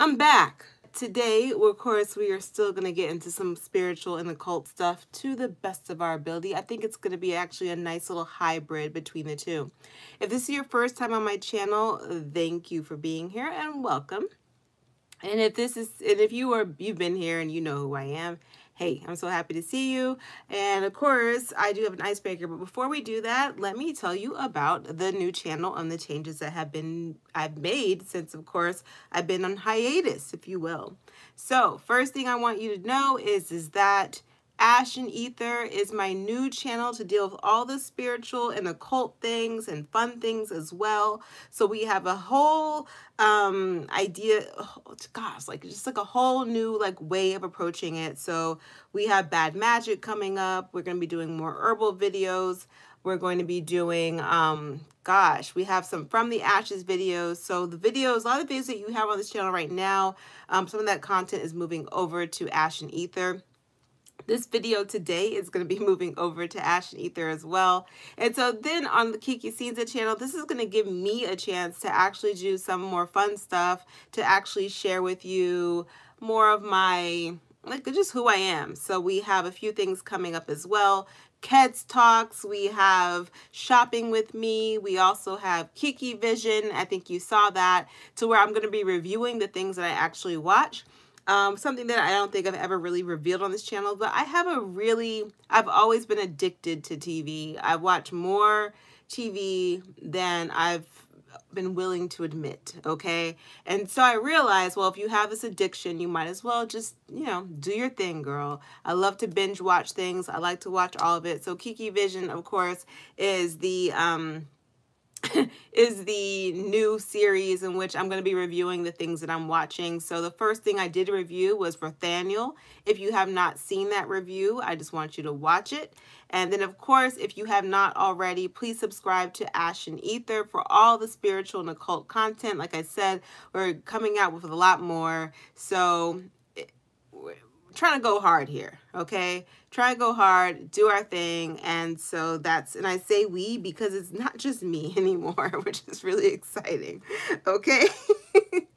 I'm back. Today, of course, we are still going to get into some spiritual and occult stuff to the best of our ability. I think it's going to be actually a nice little hybrid between the two. If this is your first time on my channel, thank you for being here and welcome. And if you've been here and you know who I am, hey, I'm so happy to see you. And of course, I do have an icebreaker. But before we do that, let me tell you about the new channel and the changes that I've made since, of course, I've been on hiatus, if you will. So first thing I want you to know is that Ash and Ether is my new channel to deal with all the spiritual and occult things and fun things as well. So we have a whole idea, gosh, just like a whole new way of approaching it. So we have bad magic coming up. We're going to be doing more herbal videos. We're going to be doing, we have some from the ashes videos. So the videos, a lot of the videos that you have on this channel right now, some of that content is moving over to Ash and Ether. This video today is going to be moving over to Ash and Ether as well. And so then on the Kiki Scenes channel, this is going to give me a chance to actually do some more fun stuff, to actually share with you more of my, just who I am. So we have a few things coming up as well. Keds Talks, we have Shopping with Me, we also have Kiki Vision, I think you saw that, to where I'm going to be reviewing the things that I actually watch. Something that I don't think I've ever really revealed on this channel, but I've always been addicted to TV. I watch more TV than I've been willing to admit, okay? And so I realized, well, if you have this addiction, you might as well just, do your thing, girl. I love to binge watch things. I like to watch all of it. So Kiki Vision, of course, is the new series in which I'm going to be reviewing the things that I'm watching. So the first thing I did review was Nathaniel. If you have not seen that review, I just want you to watch it. And then, of course, if you have not already, please subscribe to Ash and Ether for all the spiritual and occult content. Like I said, we're coming out with a lot more. So we're trying to go hard here, okay? Try and go hard, do our thing. And so and I say we because it's not just me anymore, which is really exciting, okay?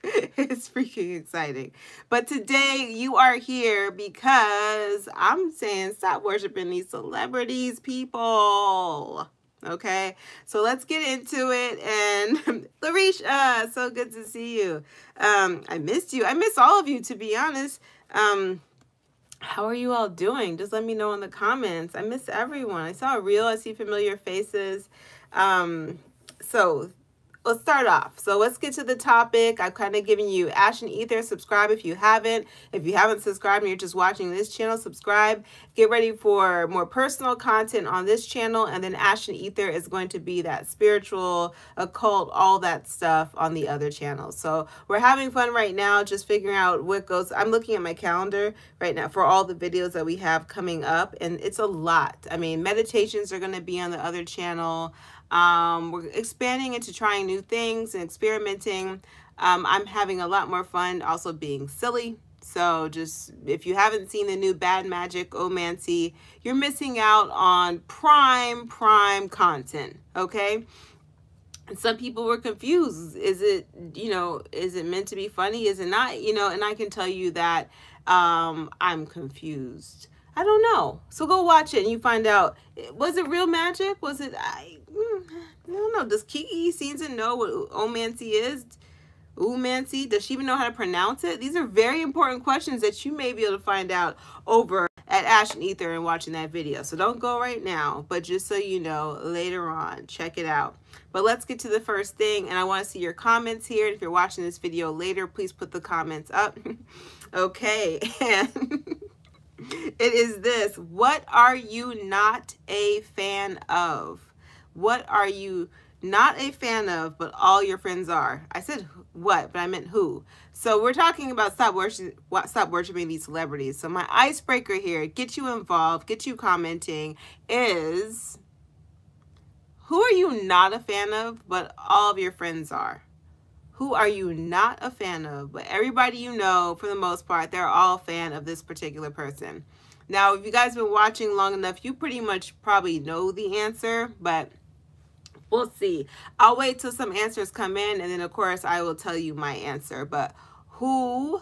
It's freaking exciting. But today you are here because I'm saying stop worshiping these celebrities, people. Okay, so let's get into it. And Larisha, so good to see you. I missed you. I miss all of you, to be honest. How are you all doing? Just let me know in the comments. I miss everyone. I saw a reel. I see familiar faces. So let's start off. So let's get to the topic. I've kind of given you Ash and Ether. Subscribe if you haven't. If you haven't subscribed and you're just watching this channel, subscribe. Get ready for more personal content on this channel. And then Ash and Ether is going to be that spiritual, occult, all that stuff on the other channels. So we're having fun right now, just figuring out what goes. I'm looking at my calendar right now for all the videos that we have coming up. And it's a lot. I mean, meditations are going to be on the other channel. We're expanding into trying new things and experimenting. I'm having a lot more fun also being silly. So just, if you haven't seen the new Bad Magic Omancy, you're missing out on prime content, okay? And some people were confused. Is it, is it meant to be funny? Is it not? And I can tell you that I'm confused. I don't know. So go watch it and you find out, was it real magic? Was it, I don't know. Does Kiki Scenes know what Omancy is? Umancy? Does she even know how to pronounce it? These are very important questions that you may be able to find out over at Ash and Ether and watching that video. So don't go right now, but just so you know, later on, check it out. But let's get to the first thing, and I want to see your comments here. If you're watching this video later, please put the comments up. Okay, and it is this. What are you not a fan of? What are you not a fan of, but all your friends are? I said what, but I meant who. So we're talking about stop worshiping these celebrities. So my icebreaker here, get you involved, get you commenting, is who are you not a fan of, but all of your friends are? Who are you not a fan of, but everybody you know, for the most part, they're all a fan of this particular person? Now, if you guys have been watching long enough, you pretty much probably know the answer, but we'll see. I'll wait till some answers come in, and then, of course, I will tell you my answer. But Who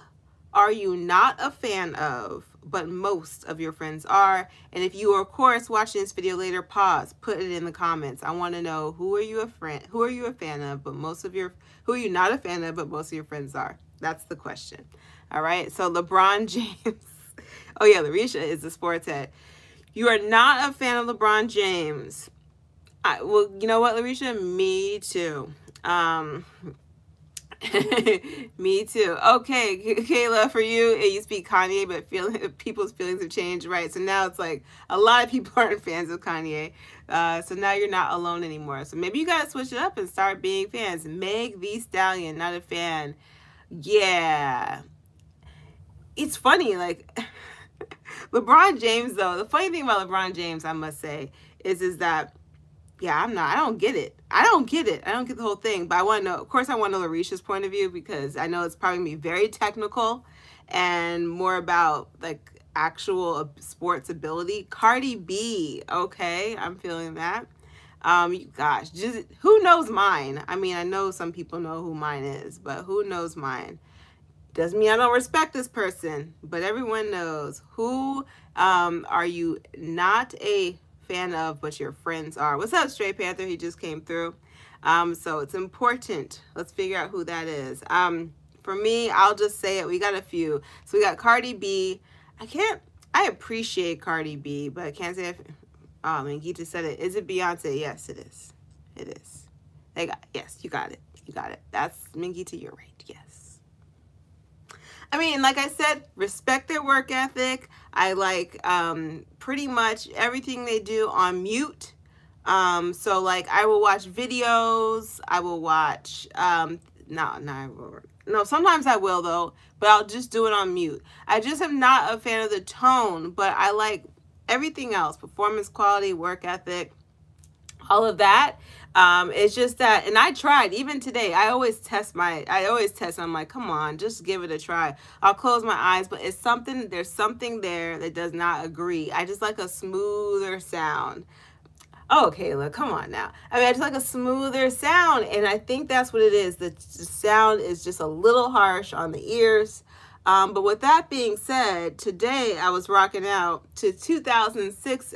are you not a fan of, but most of your friends are? And if you are, of course, watching this video later, pause, put it in the comments. I want to know, who are you a fan of, but who are you not a fan of, but most of your friends are? That's the question. All right. So LeBron James. Oh yeah, Larisha is the sports head. You are not a fan of LeBron James. Well, you know what, Larisha? Me too. Me too. Okay, Kayla, for you, it used to be Kanye, but people's feelings have changed, right? So now it's like a lot of people aren't fans of Kanye. So now you're not alone anymore. So maybe you gotta switch it up and start being fans. Meg Thee Stallion, not a fan. Yeah. It's funny, like LeBron James, though. The funny thing about LeBron James, I must say, is that, yeah, I don't get it. I don't get the whole thing. But I want to know, of course, I want to know Larisha's point of view, because I know it's probably going to be very technical and more about like actual sports ability. Cardi B, okay, I'm feeling that. Gosh, just who knows mine? I mean, I know some people know who mine is, but who knows mine? Doesn't mean I don't respect this person, but everyone knows. Who are you not a fan of, but your friends are? What's up, Stray Panther? He just came through. So it's important. Let's figure out who that is. For me, I'll just say it. We got a few. So we got Cardi B. I appreciate Cardi B, but I can't say if, oh, man, Gita said it. Is it Beyonce? Yes, it is. It is. Yes, you got it. You got it. That's Mingita, you're right. Yes. I mean, like I said, respect their work ethic. I like pretty much everything they do on mute. So like I will watch videos. I will watch, no, sometimes I will though, but I'll just do it on mute. I just am not a fan of the tone, but I like everything else, performance quality, work ethic, all of that. It's just that, and I tried, even today, I always test, I'm like, come on, just give it a try. I'll close my eyes, but there's something there that does not agree. I just like a smoother sound. Oh, Kayla, come on now. I mean, I just like a smoother sound, and I think that's what it is. The sound is just a little harsh on the ears. But with that being said, today I was rocking out to 2006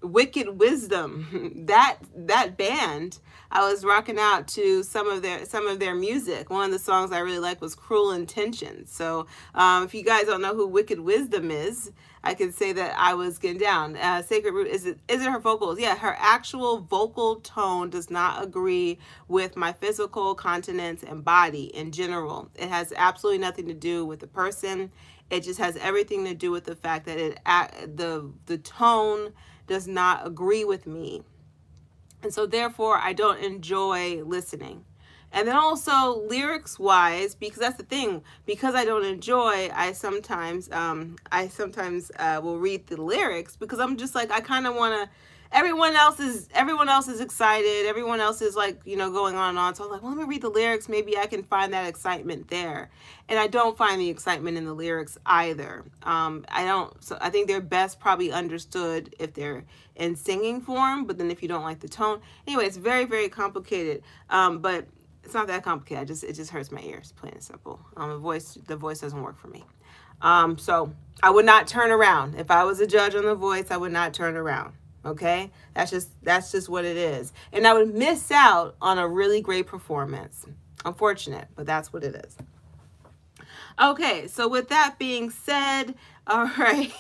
Wicked Wisdom. That band, I was rocking out to some of their music. One of the songs I really liked was Cruel Intentions. So if you guys don't know who Wicked Wisdom is, I can say that I was getting down. Sacred Root, is it her vocals? Yeah, her actual vocal tone does not agree with my physical continence and body in general. It has absolutely nothing to do with the person. It just has everything to do with the fact that the tone does not agree with me. And so therefore I don't enjoy listening. And then also lyrics wise, because that's the thing, because I don't enjoy, I sometimes will read the lyrics, because I'm just like, I kind of want to, everyone else is excited, everyone else is like, you know, going on and on. So I'm like, well, let me read the lyrics, maybe I can find that excitement there. And I don't find the excitement in the lyrics either. So I think they're best probably understood if they're in singing form, but then if you don't like the tone, anyway, it's very, very complicated. But it's not that complicated. It just hurts my ears, plain and simple. The voice doesn't work for me. So I would not turn around. If I was a judge on The Voice, I would not turn around. Okay, that's just what it is, and I would miss out on a really great performance. Unfortunate, but that's what it is. Okay, so with that being said, all right.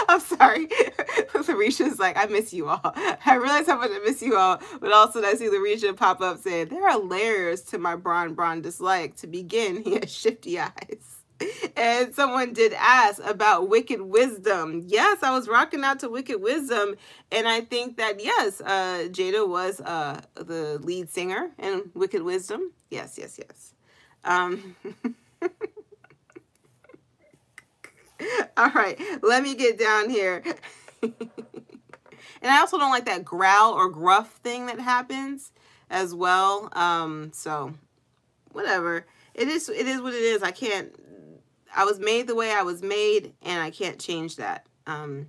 I'm sorry. Larisha's like, I miss you all. I realize how much I miss you all, but also I see Larisha pop up saying, there are layers to my Bron dislike. To begin, he has shifty eyes. And someone did ask about Wicked Wisdom. Yes, I was rocking out to Wicked Wisdom. And I think that, yes, Jada was the lead singer in Wicked Wisdom. Yes, yes, yes. All right, let me get down here. And I also don't like that growl or gruff thing that happens as well. So whatever. It is what it is. I was made the way I was made, and I can't change that. I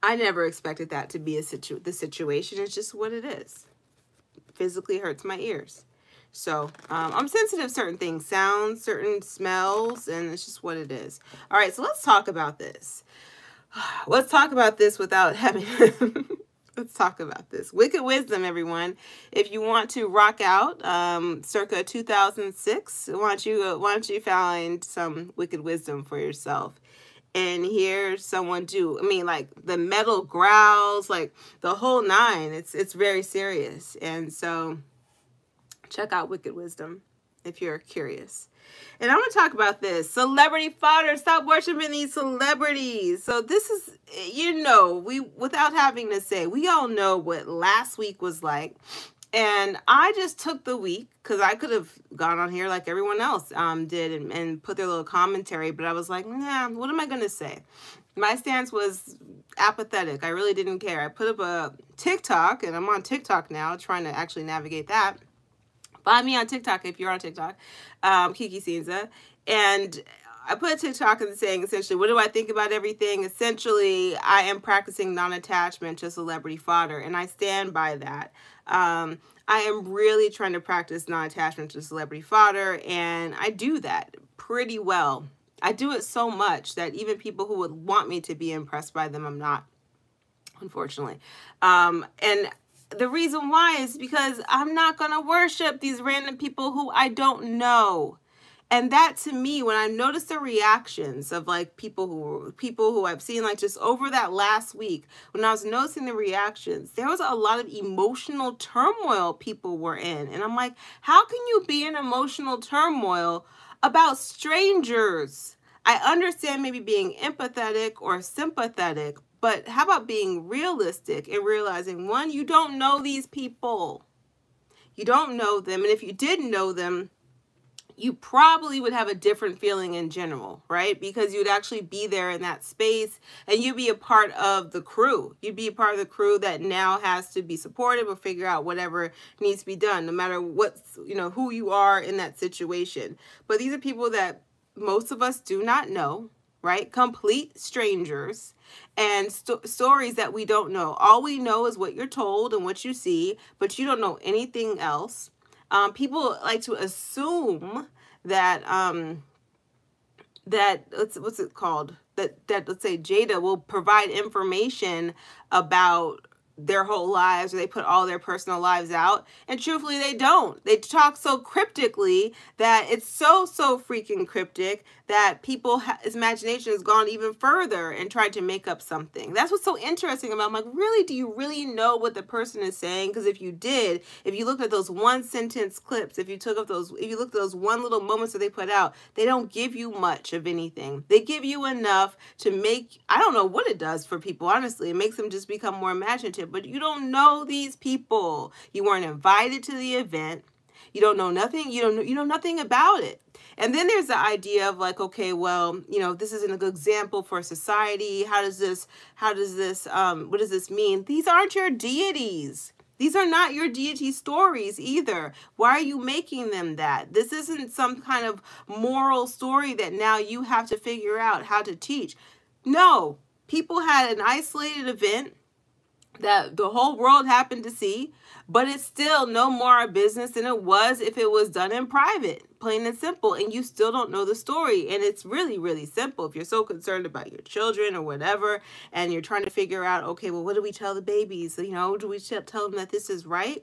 never expected that to be the situation. It's just what it is. physically hurts my ears. So I'm sensitive to certain things, sounds, certain smells, and it's just what it is. All right, so let's talk about this. Let's talk about this without having... Let's talk about this. Wicked wisdom, everyone. If you want to rock out, circa 2006, why don't you find some wicked wisdom for yourself and hear someone do? I mean, like the metal growls, like the whole nine. It's very serious, and so check out Wicked Wisdom if you're curious. And I'm going to talk about this. Celebrity fodder. Stop worshiping these celebrities. So this is, you know, without having to say, we all know what last week was like. And I just took the week because I could have gone on here like everyone else did and put their little commentary. But I was like, nah, what am I going to say? My stance was apathetic. I really didn't care. I put up a TikTok, and I'm on TikTok now trying to actually navigate that. Find me on TikTok if you're on TikTok, Kiki Cinza. And I put a TikTok and saying essentially, what do I think about everything? Essentially, I am practicing non-attachment to celebrity fodder, and I stand by that. I am really trying to practice non-attachment to celebrity fodder, and I do that pretty well. I do it so much that even people who would want me to be impressed by them, I'm not, unfortunately. And the reason why is because I'm not going to worship these random people who I don't know. And that, to me, when I notice the reactions of like people who I've seen like just over that last week, when I was noticing the reactions, there was a lot of emotional turmoil people were in. And I'm like, how can you be in emotional turmoil about strangers? I understand maybe being empathetic or sympathetic, but how about being realistic and realizing, one, you don't know these people. You don't know them. And if you did know them, you probably would have a different feeling in general, right? Because you'd actually be there in that space and you'd be a part of the crew. You'd be a part of the crew that now has to be supportive or figure out whatever needs to be done, no matter what's, you know, who you are in that situation. But these are people that most of us do not know, right? Complete strangers, and stories that we don't know. All we know is what you're told and what you see, but you don't know anything else. People like to assume that what's it called? That let's say Jada will provide information about their whole lives, or they put all their personal lives out, and truthfully they don't. They talk so cryptically that it's so freaking cryptic that people's imagination has gone even further and tried to make up something. That's what's so interesting about it. I'm like, really, do you really know what the person is saying? Because if you did, if you looked at those one sentence clips, if you looked at those one little moments that they put out, they don't give you much of anything. They give you enough to make, I don't know what it does for people, honestly. It makes them just become more imaginative, but you don't know these people. You weren't invited to the event. You don't know nothing. You know nothing about it. And then there's the idea of like, okay, well, you know, this isn't a good example for society. What does this mean? These aren't your deities. These are not your deity stories either. Why are you making them that? This isn't some kind of moral story that now you have to figure out how to teach. No, people had an isolated event that the whole world happened to see, but it's still no more a business than it was if it was done in private, plain and simple, and you still don't know the story. And it's really, really simple. If you're so concerned about your children or whatever, and you're trying to figure out, okay, well, what do we tell the babies? You know, do we tell them that this is right?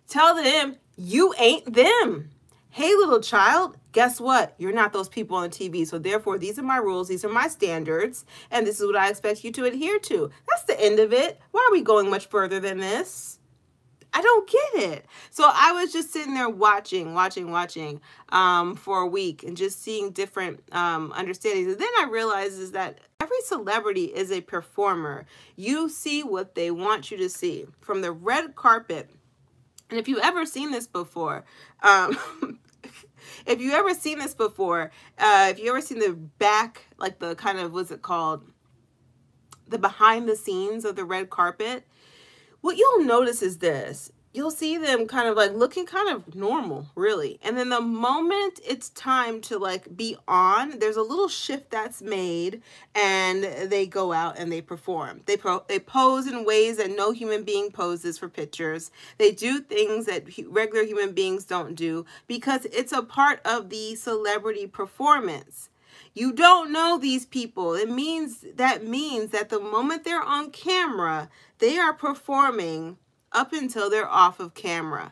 Tell them you ain't them. Hey, little child, guess what? You're not those people on TV. So therefore, these are my rules. These are my standards. And this is what I expect you to adhere to. That's the end of it. Why are we going much further than this? I don't get it. So I was just sitting there watching for a week and just seeing different understandings. And then I realized is that every celebrity is a performer. You see what they want you to see. From the red carpet. And if you've ever seen this before, if you ever seen the back, like the kind of, what's it called? The behind the scenes of the red carpet, what you'll notice is this. you'll see them kind of like looking kind of normal, really. And then the moment it's time to like be on, there's a little shift that's made, and they go out and they perform. They pose in ways that no human being poses for pictures. They do things that regular human beings don't do because it's a part of the celebrity performance. You don't know these people. It means that the moment they're on camera, they are performing up until they're off of camera.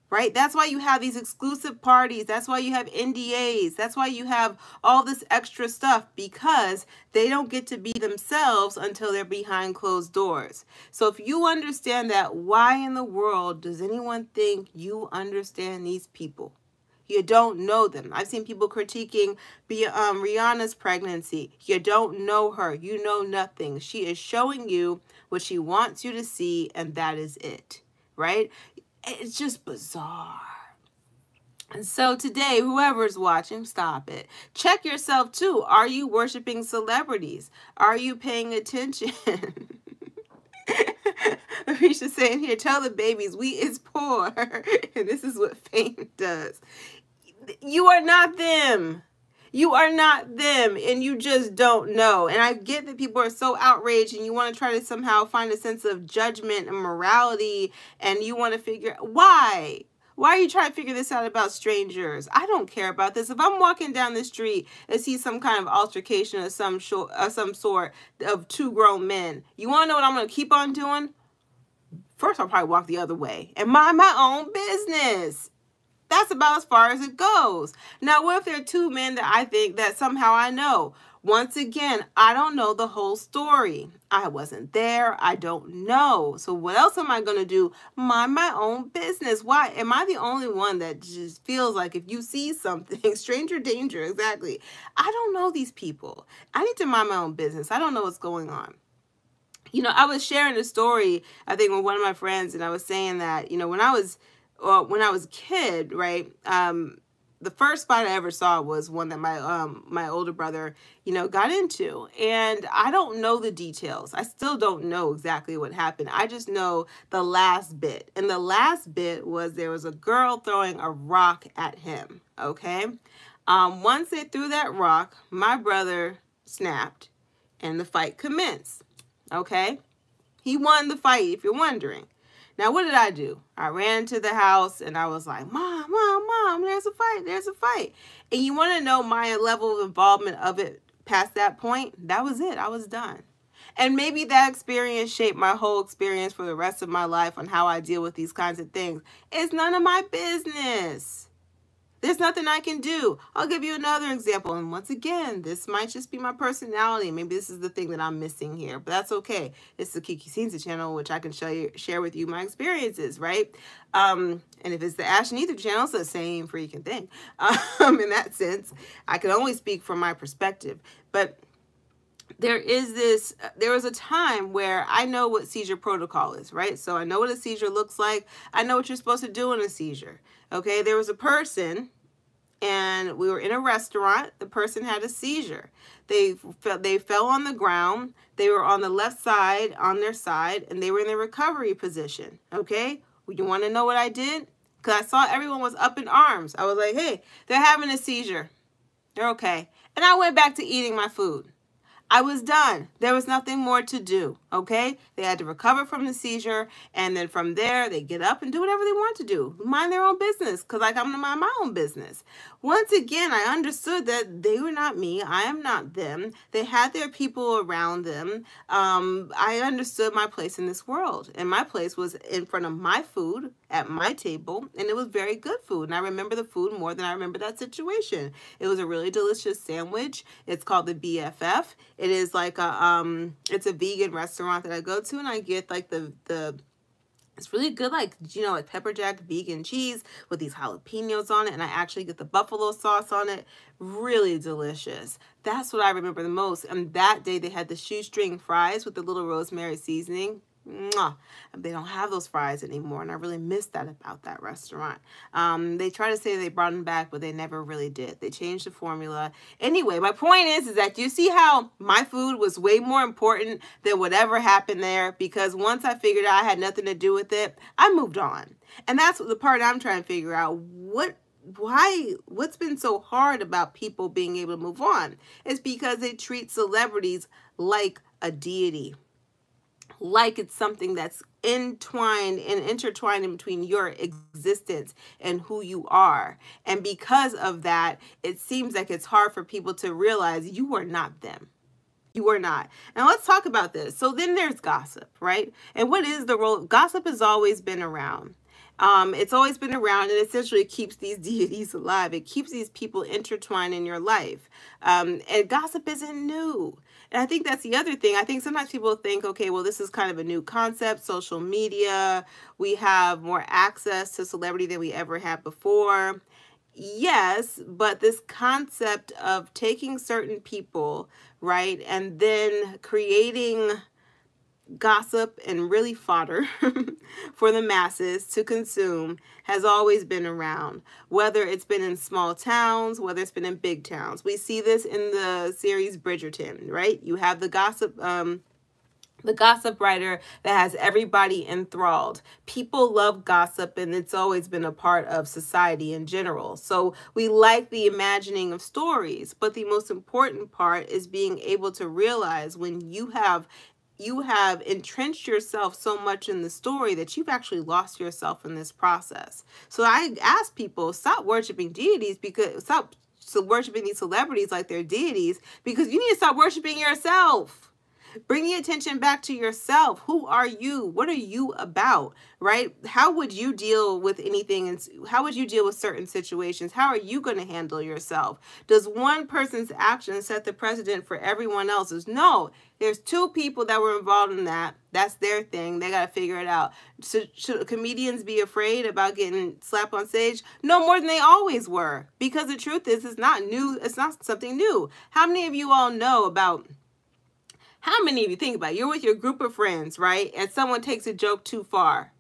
Right? That's why you have these exclusive parties. That's why you have NDAs. That's why you have all this extra stuff, because they don't get to be themselves until they're behind closed doors. So if you understand that, why in the world does anyone think you understand these people? You don't know them. I've seen people critiquing Rihanna's pregnancy. You don't know her. You know nothing. She is showing you what she wants you to see, and that is it, right? It's just bizarre. And so today, whoever's watching, stop it. Check yourself too. Are you worshiping celebrities? Are you paying attention? Arisha's saying here, tell the babies we is poor, and this is what fame does. You are not them. You are not them, and you just don't know. And I get that people are so outraged, and you want to try to somehow find a sense of judgment and morality, and you want to figure why. Why are you trying to figure this out about strangers? I don't care about this. If I'm walking down the street and see some kind of altercation of some sort of two grown men, you want to know what I'm going to keep on doing? First, I'll probably walk the other way and mind my own business. That's about as far as it goes. Now, what if there are two men that I think that somehow I know? Once again, I don't know the whole story. I wasn't there. I don't know. So what else am I going to do? Mind my own business. Why? Am I the only one that just feels like if you see something, stranger danger, exactly. I don't know these people. I need to mind my own business. I don't know what's going on. You know, I was sharing a story, I think, with one of my friends, and I was saying that, you know, when I was a kid, right, the first fight I ever saw was one that my older brother, you know, got into. And I don't know the details. I still don't know exactly what happened. I just know the last bit. And the last bit was there was a girl throwing a rock at him, okay? Once they threw that rock, my brother snapped and the fight commenced, okay? He won the fight, if you're wondering. Now, what did I do? I ran to the house and I was like, Mom, Mom, Mom, there's a fight, there's a fight. And you want to know my level of involvement of it past that point? That was it. I was done. And maybe that experience shaped my whole experience for the rest of my life on how I deal with these kinds of things. It's none of my business. There's nothing I can do. I'll give you another example. And once again, this might just be my personality. Maybe this is the thing that I'm missing here, but that's okay. It's the Kiki Scenes channel, which I can share with you my experiences, right? And if it's the Ash and Ether channel, it's the same freaking thing. In that sense, I can only speak from my perspective. But there was a time where I know what seizure protocol is, right? So I know what a seizure looks like. I know what you're supposed to do in a seizure. Okay, there was a person, and we were in a restaurant. The person had a seizure. They fell on the ground. They were on the left side, on their side, and they were in the recovery position. Okay, well, you want to know what I did? Because I saw everyone was up in arms. I was like, hey, they're having a seizure. They're okay. And I went back to eating my food. I was done. There was nothing more to do, okay? They had to recover from the seizure, and then from there, they get up and do whatever they want to do. Mind their own business, because like I'm going to mind my own business. Once again, I understood that they were not me. I am not them. They had their people around them. I understood my place in this world, and my place was in front of my food at my table, and it was very good food, and I remember the food more than I remember that situation. It was a really delicious sandwich. It's called the BFF. It is like it's a vegan restaurant that I go to, and I get like it's really good, like, you know, like pepper jack vegan cheese with these jalapenos on it, and I actually get the buffalo sauce on it. Really delicious. That's what I remember the most. And that day they had the shoestring fries with the little rosemary seasoning. Mwah. They don't have those fries anymore, and I really miss that about that restaurant. They try to say they brought them back, but they never really did. They changed the formula. Anyway, my point is that you see how my food was way more important than whatever happened there, because once I figured out I had nothing to do with it, I moved on. And that's the part I'm trying to figure out. What's been so hard about people being able to move on? It's because they treat celebrities like a deity, like it's something that's entwined and intertwined in between your existence and who you are. And because of that, it seems like it's hard for people to realize you are not them. You are not. Now let's talk about this. So then there's gossip, right? And what is the role? Gossip has always been around. It's always been around, and essentially it keeps these deities alive. It keeps these people intertwined in your life. And gossip isn't new. And I think that's the other thing. I think sometimes people think, okay, well, this is kind of a new concept, social media. We have more access to celebrity than we ever had before. Yes, but this concept of taking certain people, right, and then creating gossip and really fodder for the masses to consume has always been around, whether it's been in small towns, whether it's been in big towns. We see this in the series Bridgerton, right? You have the gossip writer that has everybody enthralled. People love gossip, and it's always been a part of society in general. So we like the imagining of stories, but the most important part is being able to realize when you have entrenched yourself so much in the story that you've actually lost yourself in this process. So I ask people, stop worshiping deities, because stop worshiping these celebrities like they're deities, because you need to stop worshiping yourself. Bring the attention back to yourself. Who are you? What are you about, right? How would you deal with anything? And how would you deal with certain situations? How are you going to handle yourself? Does one person's action set the precedent for everyone else's? No. There's two people that were involved in that. That's their thing. They got to figure it out. So, should comedians be afraid about getting slapped on stage? No more than they always were. Because the truth is, it's not new. It's not something new. How many of you all know about... How many of you think about it? You're with your group of friends, right? And someone takes a joke too far.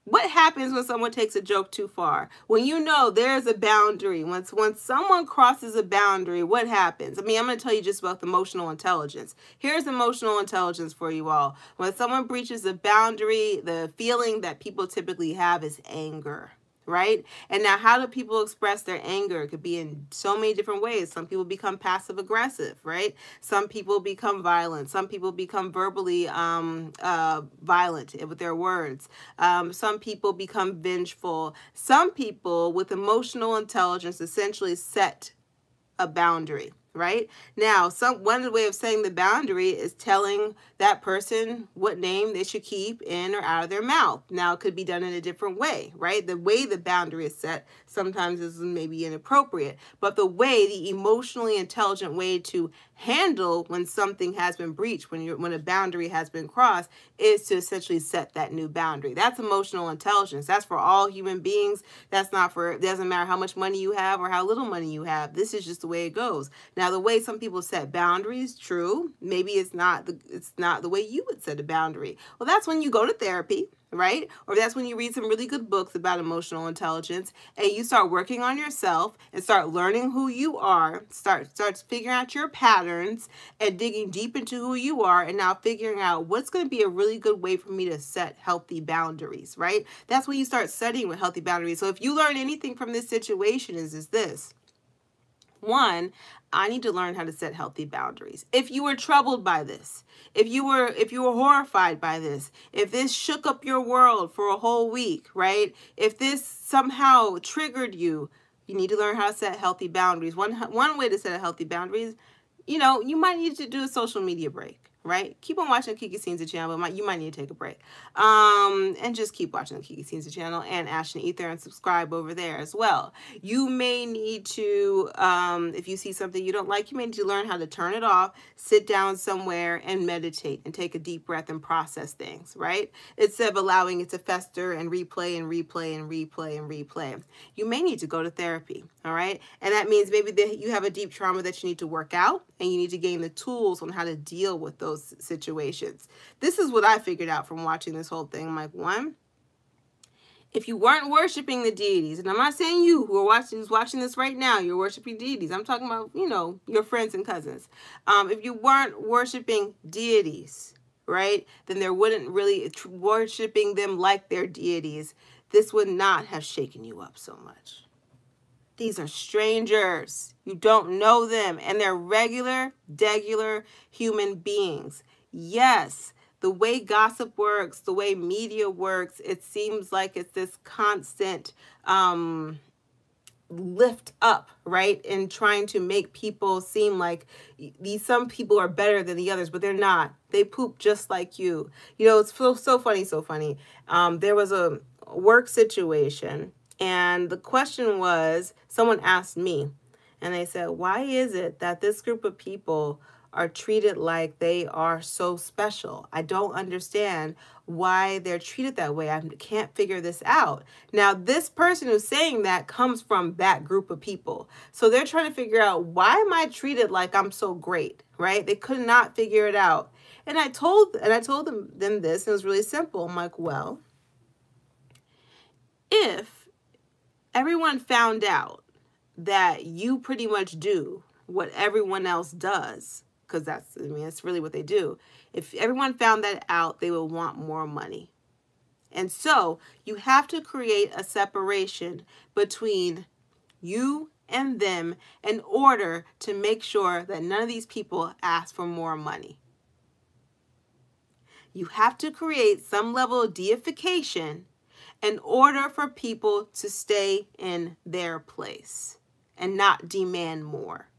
What happens when someone takes a joke too far? When you know there's a boundary. When someone crosses a boundary, what happens? I mean, I'm going to tell you just about emotional intelligence. Here's emotional intelligence for you all. When someone breaches a boundary, the feeling that people typically have is anger. Right? And now, how do people express their anger? It could be in so many different ways. Some people become passive aggressive, right? Some people become violent. Some people become verbally violent with their words. Some people become vengeful. Some people with emotional intelligence essentially set a boundary. Right? Now, one way of saying the boundary is telling that person what name they should keep in or out of their mouth. Now, it could be done in a different way, right? The way the boundary is set sometimes is maybe inappropriate, but the emotionally intelligent way to handle when something has been breached, when a boundary has been crossed, is to essentially set that new boundary. That's emotional intelligence. That's for all human beings. It doesn't matter how much money you have or how little money you have. This is just the way it goes. Now, the way some people set boundaries, true, maybe it's not the way you would set a boundary. Well, that's when you go to therapy, right? Or that's when you read some really good books about emotional intelligence and you start working on yourself and start learning who you are, start figuring out your patterns and digging deep into who you are, and now figuring out what's going to be a really good way for me to set healthy boundaries, right? That's when you start studying with healthy boundaries. So if you learn anything from this situation is this. One, I need to learn how to set healthy boundaries. If you were troubled by this, if you were horrified by this, if this shook up your world for a whole week, right? If this somehow triggered you, you need to learn how to set healthy boundaries. One way to set a healthy boundaries, you might need to do a social media break. Right? Keep on watching Kiki Scenes channel, but you might need to take a break. And just keep watching the Kiki Scenes channel and Ash and Ether and subscribe over there as well. You may need to, if you see something you don't like, you may need to learn how to turn it off, sit down somewhere and meditate and take a deep breath and process things, right? Instead of allowing it to fester and replay and replay and replay and replay. You may need to go to therapy, all right? And that means maybe you have a deep trauma that you need to work out and you need to gain the tools on how to deal with those those situations. This is what I figured out from watching this whole thing. I'm like, one, if you weren't worshiping the deities, and I'm not saying you who are who's watching this right now, you're worshiping deities. I'm talking about, you know, your friends and cousins. If you weren't worshiping deities, right, then there wouldn't really worshiping them like their deities. This would not have shaken you up so much. These are strangers. You don't know them, and they're regular, degular human beings. Yes. The way gossip works, the way media works, it seems like it's this constant lift up, right? And trying to make people seem like some people are better than the others, but they're not. They poop just like you. You know, it's so funny, so funny. There was a work situation, and the question was, someone asked me, and they said, why is it that this group of people are treated like they are so special? I don't understand why they're treated that way. I can't figure this out. Now, this person who's saying that comes from that group of people. So they're trying to figure out, why am I treated like I'm so great, right? They could not figure it out. And I told them this, and it was really simple. I'm like, well, if everyone found out that you pretty much do what everyone else does, because that's really what they do. If everyone found that out, they would want more money. And so you have to create a separation between you and them in order to make sure that none of these people ask for more money. You have to create some level of deification in order for people to stay in their place and not demand more.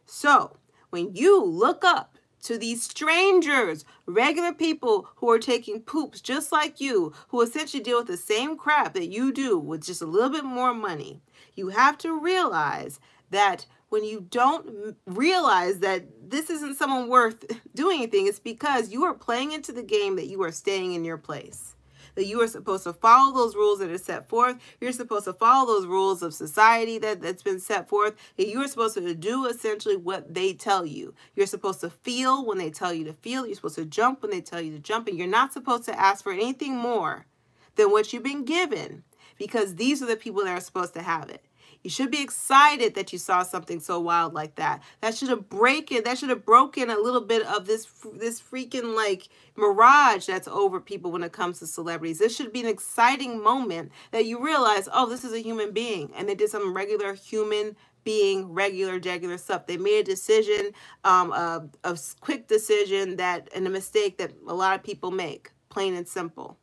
So when you look up to these strangers, regular people who are taking poops just like you, who essentially deal with the same crap that you do with just a little bit more money, you have to realize that when you don't realize that this isn't someone worth doing anything, it's because you are playing into the game that you are staying in your place. That you are supposed to follow those rules that are set forth. You're supposed to follow those rules of society that's been set forth. And you are supposed to do essentially what they tell you. You're supposed to feel when they tell you to feel. You're supposed to jump when they tell you to jump. And you're not supposed to ask for anything more than what you've been given, because these are the people that are supposed to have it. You should be excited that you saw something so wild like that. That should have broken a little bit of this freaking like mirage that's over people when it comes to celebrities. This should be an exciting moment that you realize, oh, this is a human being, and they did some regular human being, regular, degular stuff. They made a decision, a quick decision and a mistake that a lot of people make, plain and simple.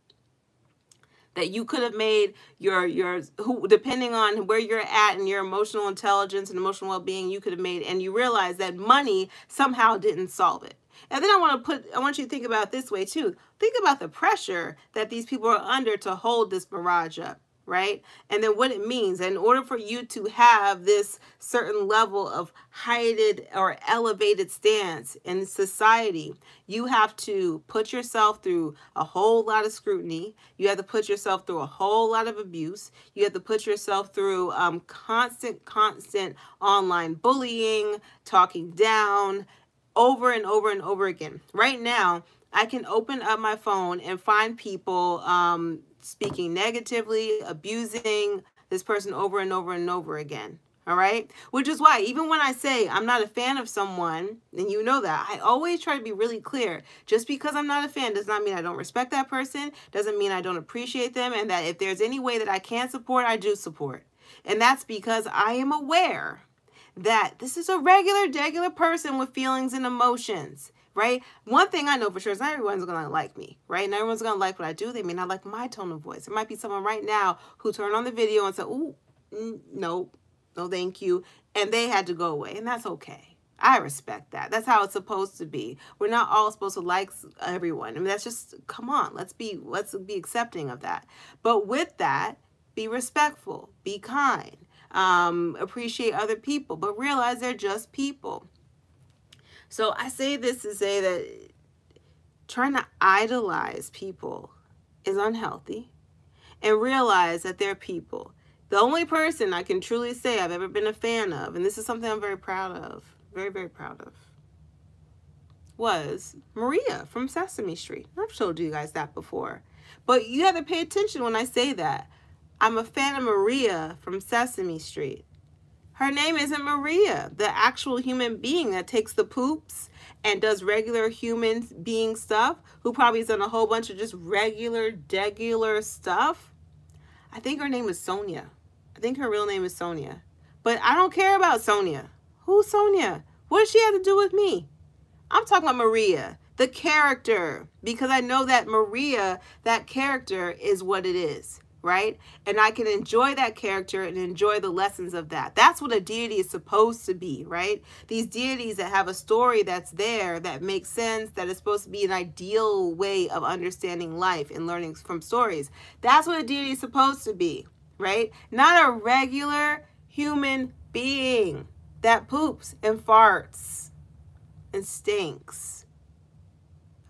That you could have made depending on where you're at and your emotional intelligence and emotional well-being, you could have made, and you realize that money somehow didn't solve it. And then I want you to think about it this way too. Think about the pressure that these people are under to hold this barrage up, right? And then what it means. In order for you to have this certain level of heightened or elevated stance in society, you have to put yourself through a whole lot of scrutiny. You have to put yourself through a whole lot of abuse. You have to put yourself through constant online bullying, talking down, over and over and over again. Right now, I can open up my phone and find people speaking negatively, abusing this person over and over and over again. All right. Which is why even when I say I'm not a fan of someone, and you know that, I always try to be really clear. Just because I'm not a fan does not mean I don't respect that person, doesn't mean I don't appreciate them, and that if there's any way that I can support, I do support. And that's because I am aware that this is a regular person with feelings and emotions. Right? One thing I know for sure is not everyone's going to like me, right? Not everyone's going to like what I do. They may not like my tone of voice. There might be someone right now who turned on the video and said, ooh, no, thank you. And they had to go away. And that's okay. I respect that. That's how it's supposed to be. We're not all supposed to like everyone. I mean, that's just, come on, let's be accepting of that. But with that, be respectful, be kind, appreciate other people, but realize they're just people. So I say this to say that trying to idolize people is unhealthy, and realize that they're people. The only person I can truly say I've ever been a fan of, and this is something I'm very proud of, very, very proud of, was Maria from Sesame Street. I've told you guys that before. But you have to pay attention when I say that. I'm a fan of Maria from Sesame Street. Her name isn't Maria, the actual human being that takes the poops and does regular human being stuff, who probably has done a whole bunch of just regular stuff. I think her name is Sonia. I think her real name is Sonia. But I don't care about Sonia. Who's Sonia? What does she have to do with me? I'm talking about Maria, the character, because I know that Maria, that character, is what it is, right? And I can enjoy that character and enjoy the lessons of that. That's what a deity is supposed to be, right? These deities that have a story that's there, that makes sense, that is supposed to be an ideal way of understanding life and learning from stories. That's what a deity is supposed to be, right? Not a regular human being that poops and farts and stinks,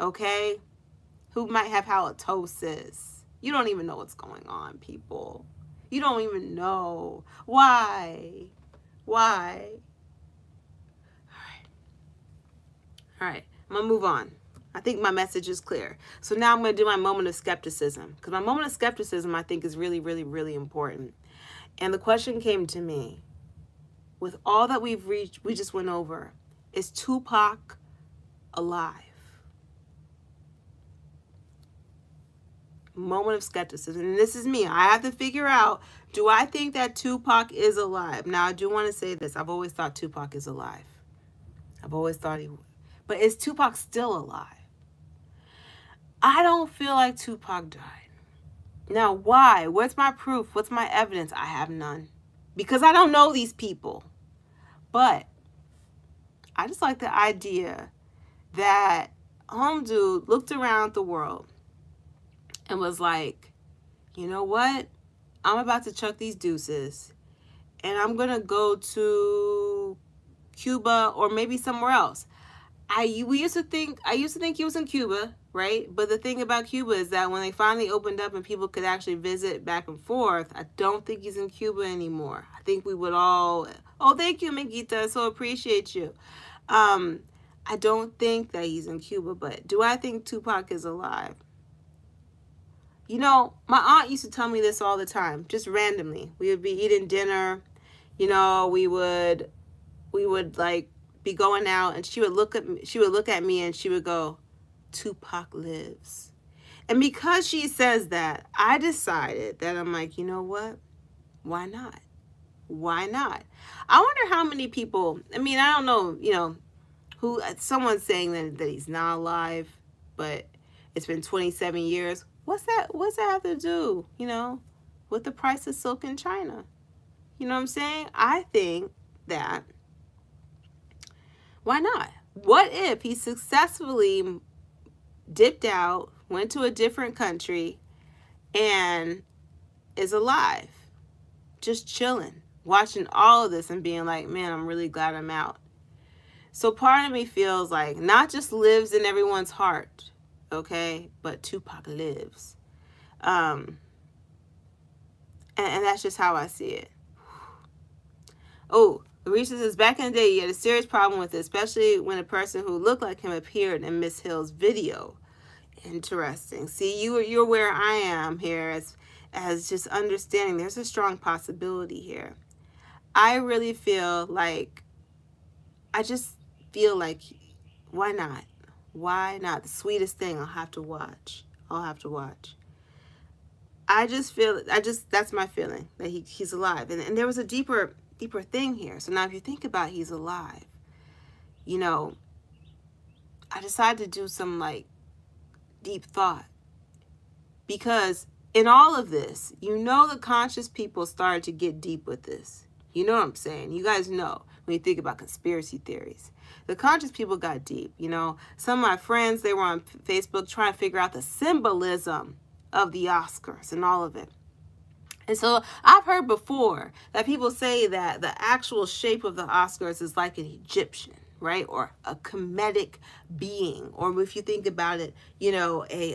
okay? Who might have halitosis. You don't even know what's going on, people. You don't even know. Why? Why? All right, I'm gonna move on. I think my message is clear. So now I'm gonna do my moment of skepticism, because my moment of skepticism I think is really, really, really important. And the question came to me, with all that we just went over, is Tupac alive? Moment of skepticism. And this is me. I have to figure out, do I think that Tupac is alive? Now, I do want to say this. I've always thought Tupac is alive. I've always thought he would. But is Tupac still alive? I don't feel like Tupac died. Now, why? What's my proof? What's my evidence? I have none. Because I don't know these people. But I just like the idea that home dude looked around the world and was like, you know what? I'm about to chuck these deuces and I'm going to go to Cuba or maybe somewhere else. I used to think he was in Cuba, right? But the thing about Cuba is that when they finally opened up and people could actually visit back and forth, I don't think he's in Cuba anymore. I think we would all, oh, thank you, Mingita, so appreciate you. I don't think that he's in Cuba, but do I think Tupac is alive? You know, my aunt used to tell me this all the time, just randomly. We would be eating dinner, you know, we would like be going out, and she would look at me and she would go, Tupac lives. And because she says that, I decided that I'm like, you know what? Why not? Why not? I wonder how many people, I mean, I don't know, you know, who, someone's saying that he's not alive, but it's been 27 years. What's that have to do, you know, with the price of silk in China? You know what I'm saying? I think that, why not? What if he successfully dipped out, went to a different country, and is alive, just chilling, watching all of this and being like, man, I'm really glad I'm out. So part of me feels like not just lives in everyone's heart, okay, but Tupac lives. And that's just how I see it. Oh, Risha says, back in the day, you had a serious problem with it, especially when a person who looked like him appeared in Miss Hill's video. Interesting. See, you're where I am here as just understanding there's a strong possibility here. I really feel like, why not? Why not? The sweetest thing I'll have to watch. That's my feeling, that he's alive. And there was a deeper thing here. So now if you think about he's alive, you know, I decided to do some like deep thought, because in all of this, you know, the conscious people started to get deep with this. You know what I'm saying? You guys know when you think about conspiracy theories, the conscious people got deep. You know, some of my friends, they were on Facebook trying to figure out the symbolism of the Oscars and all of it. And so I've heard before that people say that the actual shape of the Oscars is like an Egyptian, right? Or a Kemetic being. Or if you think about it, you know, a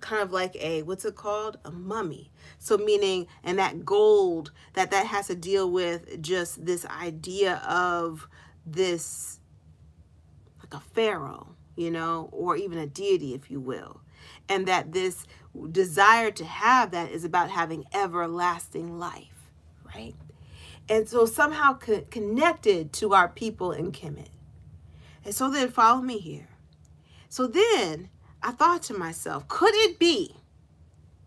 kind of like a, what's it called? A mummy. So meaning, and that gold, that has to deal with just this idea of this, like a pharaoh, you know, or even a deity, if you will. And that this desire to have that is about having everlasting life, right? And so somehow connected to our people in Kemet. And so then follow me here. So then I thought to myself, could it be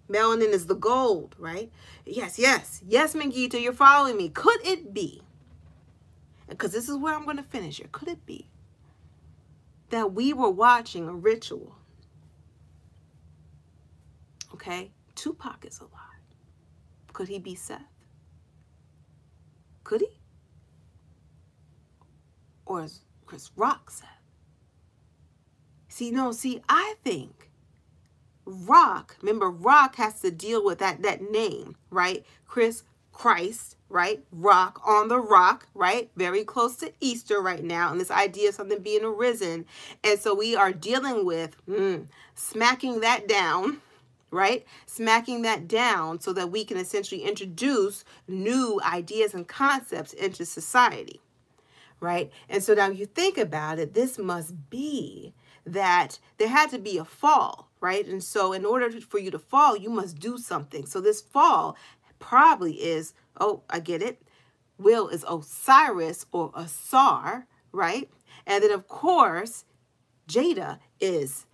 melanin is the gold, right? Yes, yes, yes, Mangita, you're following me. Could it be, because this is where I'm going to finish here, could it be that we were watching a ritual? Okay, Tupac is alive. Could he be Seth? Could he? Or is Chris Rock Seth? See, I think Rock, remember Rock has to deal with that name, right? Christ, right? Rock, on the rock, right? Very close to Easter right now, and this idea of something being arisen. And so we are dealing with smacking that down, right? Smacking that down so that we can essentially introduce new ideas and concepts into society, right? And so now you think about it, this must be that there had to be a fall, right? And so in order for you to fall, you must do something. So this fall probably is, oh, I get it. Will is Osiris or Asar, right? And then of course, Jada is,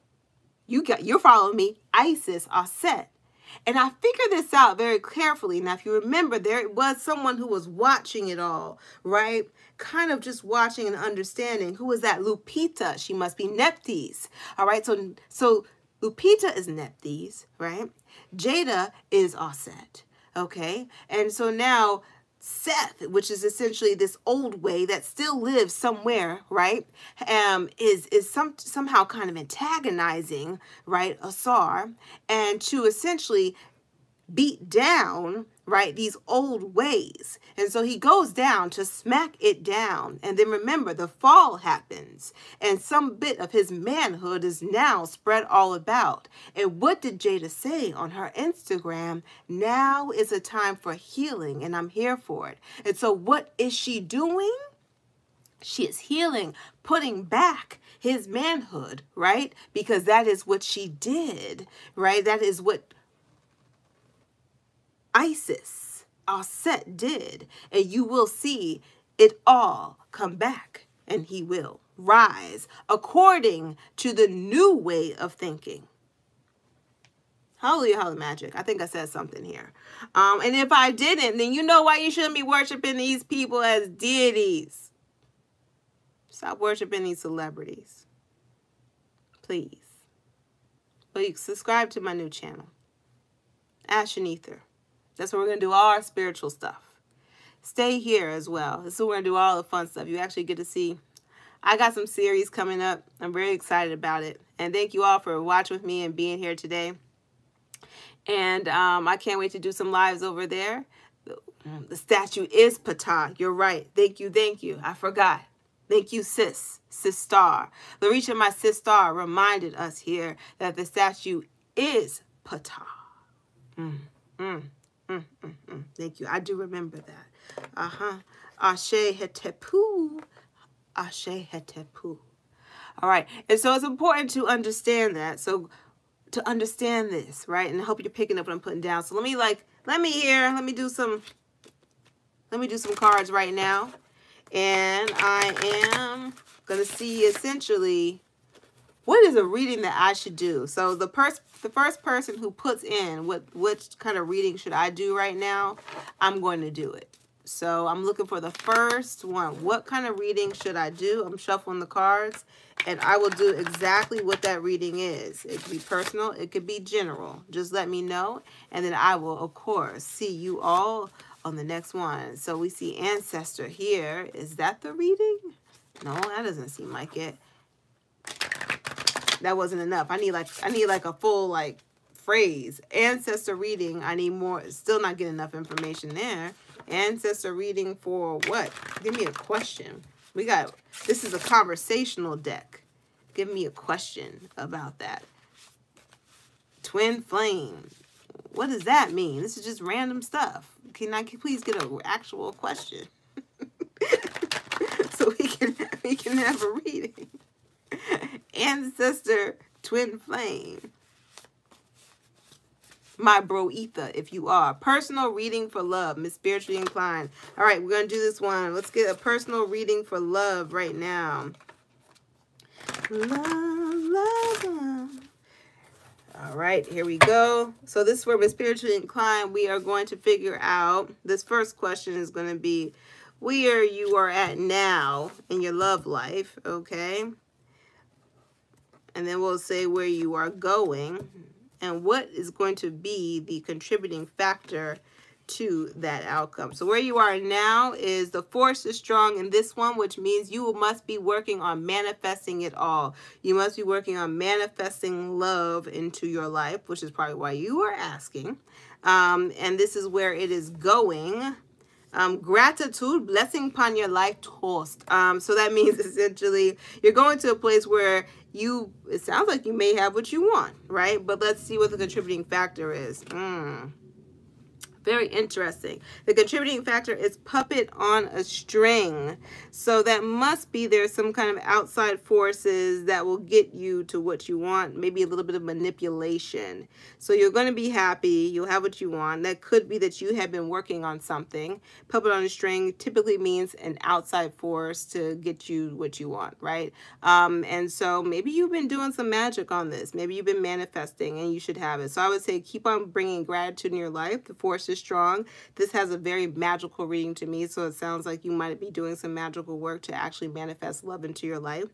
you're following me, Isis, Aset. And I figured this out very carefully. Now, if you remember, there was someone who was watching it all, right? Kind of just watching and understanding. Who was that? Lupita. She must be Nephthys. All right. So Lupita is Nephthys, right? Jada is Aset. Okay. And so now Seth, which is essentially this old way that still lives somewhere, right, is somehow kind of antagonizing, right, Asar, and to essentially beat down, right, these old ways. And so he goes down to smack it down. And then remember, the fall happens, and some bit of his manhood is now spread all about. And what did Jada say on her Instagram? Now is a time for healing, and I'm here for it. And so what is she doing? She is healing, putting back his manhood, right? Because that is what she did, right? That is what Isis, Aset, did. And you will see it all come back, and he will rise according to the new way of thinking. Hallelujah, hallelujah, magic. I think I said something here. And if I didn't, then you know why you shouldn't be worshiping these people as deities. Stop worshiping these celebrities. Please. Please subscribe to my new channel, Ash and Ether. That's where we're going to do all our spiritual stuff. Stay here as well. This is where we're going to do all the fun stuff. You actually get to see. I got some series coming up. I'm very excited about it. And thank you all for watching with me and being here today. And I can't wait to do some lives over there. The statue is Ptah. You're right. Thank you. Thank you. I forgot. Thank you, sis Star. Larisha, my sis Star, reminded us here that the statue is Ptah. Thank you. I do remember that. Ashe Hetepu. Ashe Hetepu. All right. And so it's important to understand that. So to understand this, right? And I hope you're picking up what I'm putting down. So let me do some cards right now. And I am going to see essentially what is a reading that I should do. So the first person who puts in what kind of reading should I do right now, I'm going to do it. So I'm looking for the first one. What kind of reading should I do? I'm shuffling the cards, and I will do exactly what that reading is. It could be personal. It could be general. Just let me know, and then I will, of course, see you all on the next one. So we see Ancestor here. Is that the reading? No, that doesn't seem like it. That wasn't enough. I need like a full phrase. Ancestor reading. I need more. Still not getting enough information there. Ancestor reading for what? Give me a question. This is a conversational deck. Give me a question about that. Twin flame. What does that mean? This is just random stuff. Can I please get an actual question? So we can have a reading. Ancestor twin flame. My bro ether, if you are. Personal reading for love. Miss Spiritually Inclined. All right, we're going to do this one. Let's get a personal reading for love right now. Love, love, love. All right, here we go. So this is where Miss Spiritually Inclined, we are going to figure out, this first question is going to be where you are at now in your love life, okay? And then we'll say where you are going and what is going to be the contributing factor to that outcome. So where you are now is the force is strong in this one, which means you must be working on manifesting it all. You must be working on manifesting love into your life, which is probably why you are asking. And this is where it is going. Gratitude, blessing upon your life toast. So that means essentially you're going to a place where it sounds like you may have what you want, right? But let's see what the contributing factor is. Very interesting. The contributing factor is puppet on a string. So that must be there's some kind of outside forces that will get you to what you want. Maybe a little bit of manipulation. So you're going to be happy. You'll have what you want. That could be that you have been working on something. Puppet on a string typically means an outside force to get you what you want, right? And so maybe you've been doing some magic on this. Maybe you've been manifesting and you should have it. So I would say keep on bringing gratitude in your life. The force is strong. This has a very magical reading to me, so it sounds like you might be doing some magical work to actually manifest love into your life.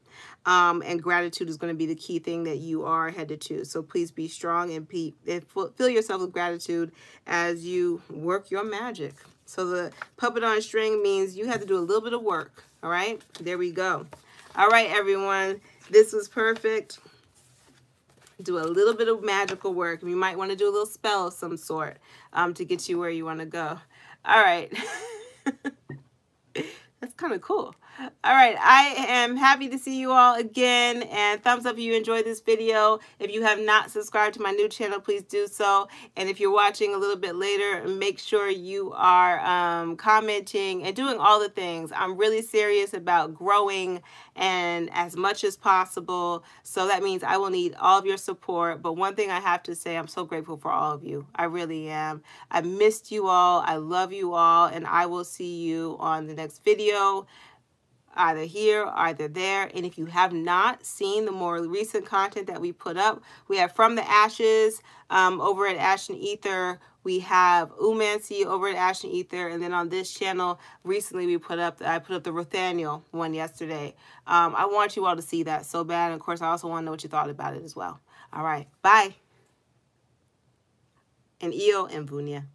And gratitude is going to be the key thing that you are headed to. So please be strong and fill yourself with gratitude as you work your magic. So the puppet on a string means you have to do a little bit of work. All right, there we go. All right, everyone, this was perfect. Do a little bit of magical work. You might want to do a little spell of some sort to get you where you want to go. All right. That's kind of cool. All right, I am happy to see you all again, and thumbs up if you enjoyed this video. If you have not subscribed to my new channel, please do so. And if you're watching a little bit later, make sure you are commenting and doing all the things. I'm really serious about growing and as much as possible. So that means I will need all of your support. But one thing I have to say, I'm so grateful for all of you. I really am. I missed you all. I love you all. And I will see you on the next video. Either here, either there. And if you have not seen the more recent content that we put up, we have From the Ashes over at Ash and Ether. We have Umancy over at Ash and Ether. And then on this channel, recently I put up the Ruthaniel one yesterday. I want you all to see that so bad. And of course, I also want to know what you thought about it as well. All right. Bye. And Io and Vunia.